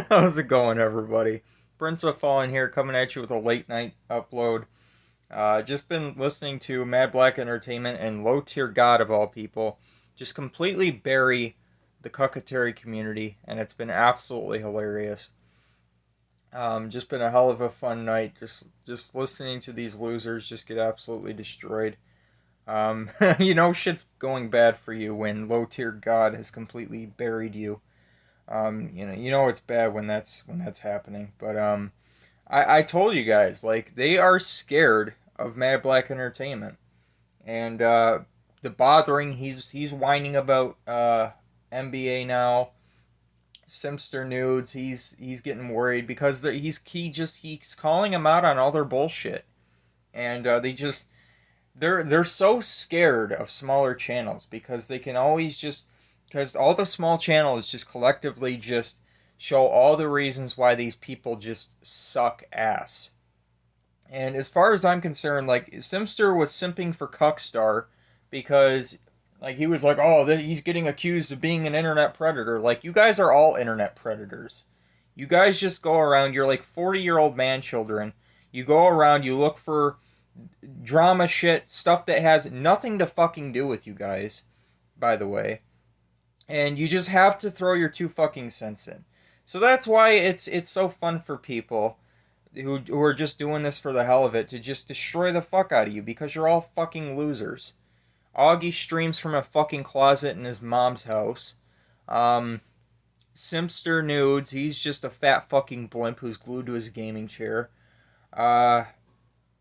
How's it going, everybody? Prince of Fallen here, coming at you with a late night upload. Just been listening to Mad Black Entertainment and Low Tier God of all people just completely bury the cucketary community, and it's been absolutely hilarious. Just been a hell of a fun night. Just listening to these losers just get absolutely destroyed. Shit's going bad for you when Low Tier God has completely buried you. You know it's bad when that's happening. But I told you guys, like, they are scared of Mad Black Entertainment, and the bothering he's whining about NBA now. Simster nudes. He's getting worried because he's calling them out on all their bullshit, and they're so scared of smaller channels because they can always just because all the small channels just collectively just show all the reasons why these people just suck ass. And as far as I'm concerned, like, Simster was simping for Cuckstar because, like, he was like, oh, he's getting accused of being an internet predator. Like, you guys are all internet predators. You guys just go around, you're like 40-year-old man children. You go around, you look for drama shit, stuff that has nothing to fucking do with you guys, by the way. And you just have to throw your 2 fucking cents in. So that's why it's so fun for people who are just doing this for the hell of it to just destroy the fuck out of you because you're all fucking losers. Augie streams from a fucking closet in his mom's house. Um, Simster nudes. He's just a fat fucking blimp who's glued to his gaming chair. Uh,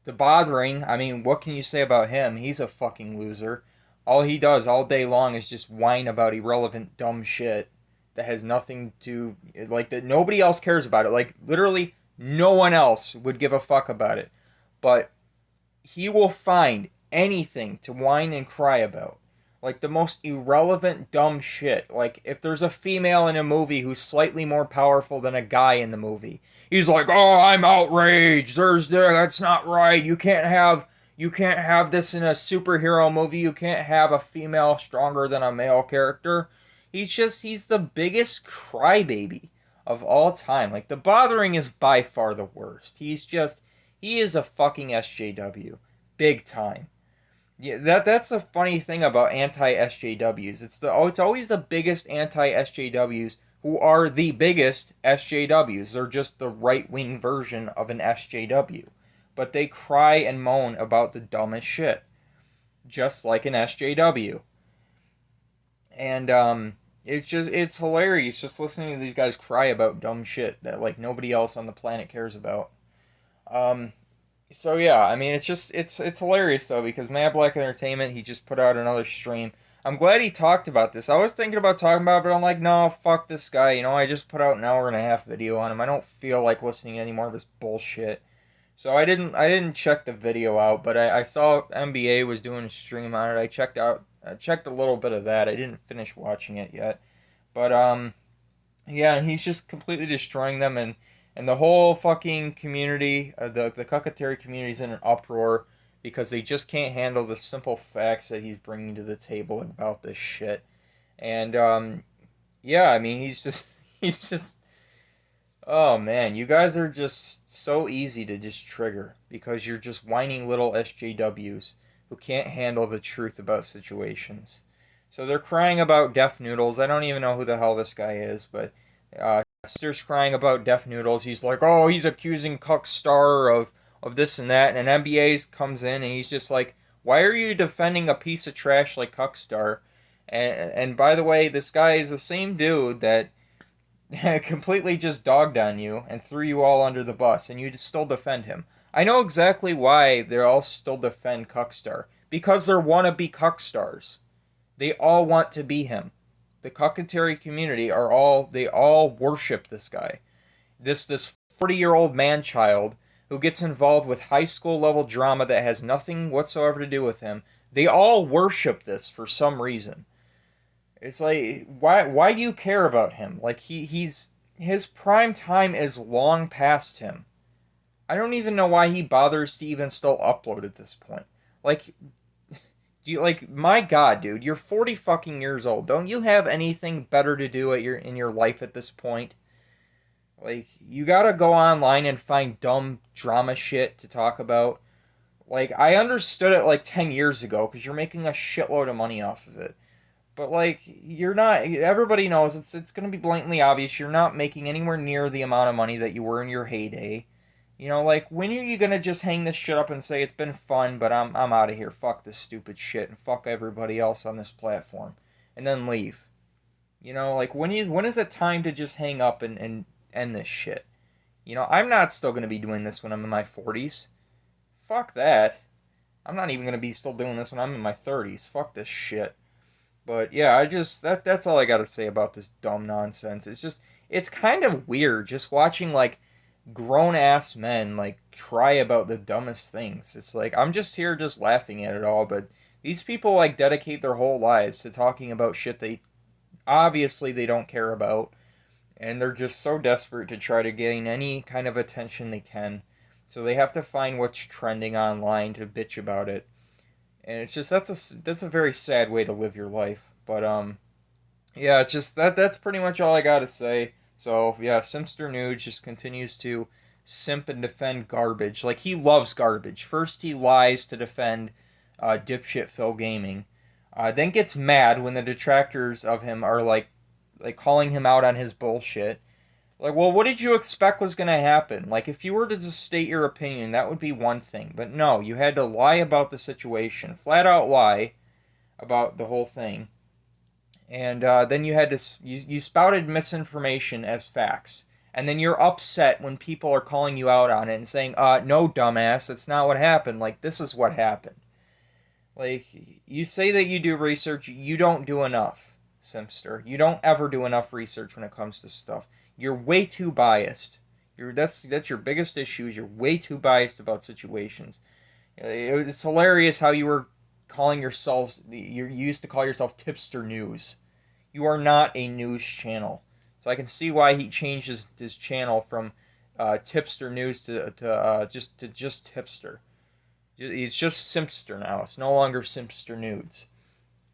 the bothering. I mean, what can you say about him? He's a fucking loser. All he does all day long is just whine about irrelevant dumb shit that has nothing to like that nobody else cares about it. Like, literally no one else would give a fuck about it. But he will find anything to whine and cry about. Like the most irrelevant dumb shit. Like if there's a female in a movie who's slightly more powerful than a guy in the movie, he's like, "Oh, I'm outraged. That's not right. You can't have this in a superhero movie. You can't have a female stronger than a male character." He's the biggest crybaby of all time. Like, the bothering is by far the worst. He is a fucking SJW. Big time. Yeah, that's the funny thing about anti SJWs. It's always the biggest anti SJWs who are the biggest SJWs. They're just the right wing version of an SJW. But they cry and moan about the dumbest shit. Just like an SJW. And it's hilarious just listening to these guys cry about dumb shit that, like, nobody else on the planet cares about. Um so yeah, I mean, it's hilarious though because Mad Black Entertainment, he just put out another stream. I'm glad he talked about this. I was thinking about talking about it, but I'm like, no, fuck this guy. I just put out an hour and a half video on him. I don't feel like listening to any more of his bullshit. So I didn't check the video out, but I saw NBA was doing a stream on it. I checked a little bit of that. I didn't finish watching it yet. But yeah, and he's just completely destroying them, and the whole fucking community, the cucketary community is in an uproar because they just can't handle the simple facts that he's bringing to the table about this shit. And yeah, I mean, he's just oh man, you guys are just so easy to just trigger because you're just whining little SJWs who can't handle the truth about situations. So they're crying about Deaf Noodles. I don't even know who the hell this guy is, but Sister's crying about Deaf Noodles. He's like, oh, he's accusing Cuckstar of this and that, and MBA's comes in and he's just like, why are you defending a piece of trash like Cuckstar? And by the way, this guy is the same dude that completely just dogged on you and threw you all under the bus, and you still defend him. I know exactly why they all still defend Cuckstar. Because they're wannabe Cuckstars. They all want to be him. The cucketary community they all worship this guy. This 40-year-old man child who gets involved with high school level drama that has nothing whatsoever to do with him. They all worship this for some reason. It's like, why do you care about him? Like, his prime time is long past him. I don't even know why he bothers to even still upload at this point. Like, do you, like, my god, dude, you're 40 fucking years old. Don't you have anything better to do in your life at this point? Like, you gotta go online and find dumb drama shit to talk about. Like, I understood it like 10 years ago because you're making a shitload of money off of it. But like, you're not. Everybody knows it's going to be blatantly obvious. You're not making anywhere near the amount of money that you were in your heyday. Like, when are you gonna just hang this shit up and say it's been fun, but I'm out of here. Fuck this stupid shit and fuck everybody else on this platform, and then leave. Like, when is it time to just hang up and end this shit? I'm not still gonna be doing this when I'm in my 40s. Fuck that. I'm not even gonna be still doing this when I'm in my 30s. Fuck this shit. But yeah, I just that's all I got to say about this dumb nonsense. It's kind of weird just watching like grown ass men like cry about the dumbest things. It's like I'm just here just laughing at it all, but these people like dedicate their whole lives to talking about shit they don't care about, and they're just so desperate to try to gain any kind of attention they can. So they have to find what's trending online to bitch about it. And it's just that's a very sad way to live your life. But yeah, it's just that's pretty much all I got to say. So yeah, Simster Nude just continues to simp and defend garbage. Like, he loves garbage. First he lies to defend dipshit Phil Gaming, then gets mad when the detractors of him are like calling him out on his bullshit. Like, well, what did you expect was gonna happen? Like, if you were to just state your opinion, that would be one thing. But no, you had to lie about the situation, flat out lie about the whole thing, and then you had to you spouted misinformation as facts, and then you're upset when people are calling you out on it and saying, no, dumbass, that's not what happened. Like, this is what happened. Like, you say that you do research, you don't do enough, Simster. You don't ever do enough research when it comes to stuff. You're way too biased. That's your biggest issue. Is you're way too biased about situations. It's hilarious how you were calling yourselves. You used to call yourself Tipster News. You are not a news channel. So I can see why he changed his channel from Tipster News to just Tipster. It's just Simpster now. It's no longer Simpster Nudes.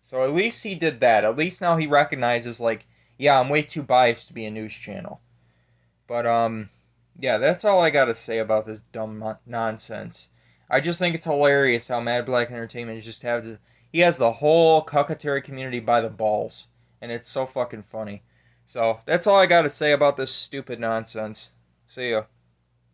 So at least he did that. At least now he recognizes, like, yeah, I'm way too biased to be a news channel. But yeah, that's all I gotta say about this dumb nonsense. I just think it's hilarious how Mad Black Entertainment he has the whole cucketary community by the balls, and it's so fucking funny. So that's all I gotta say about this stupid nonsense. See ya.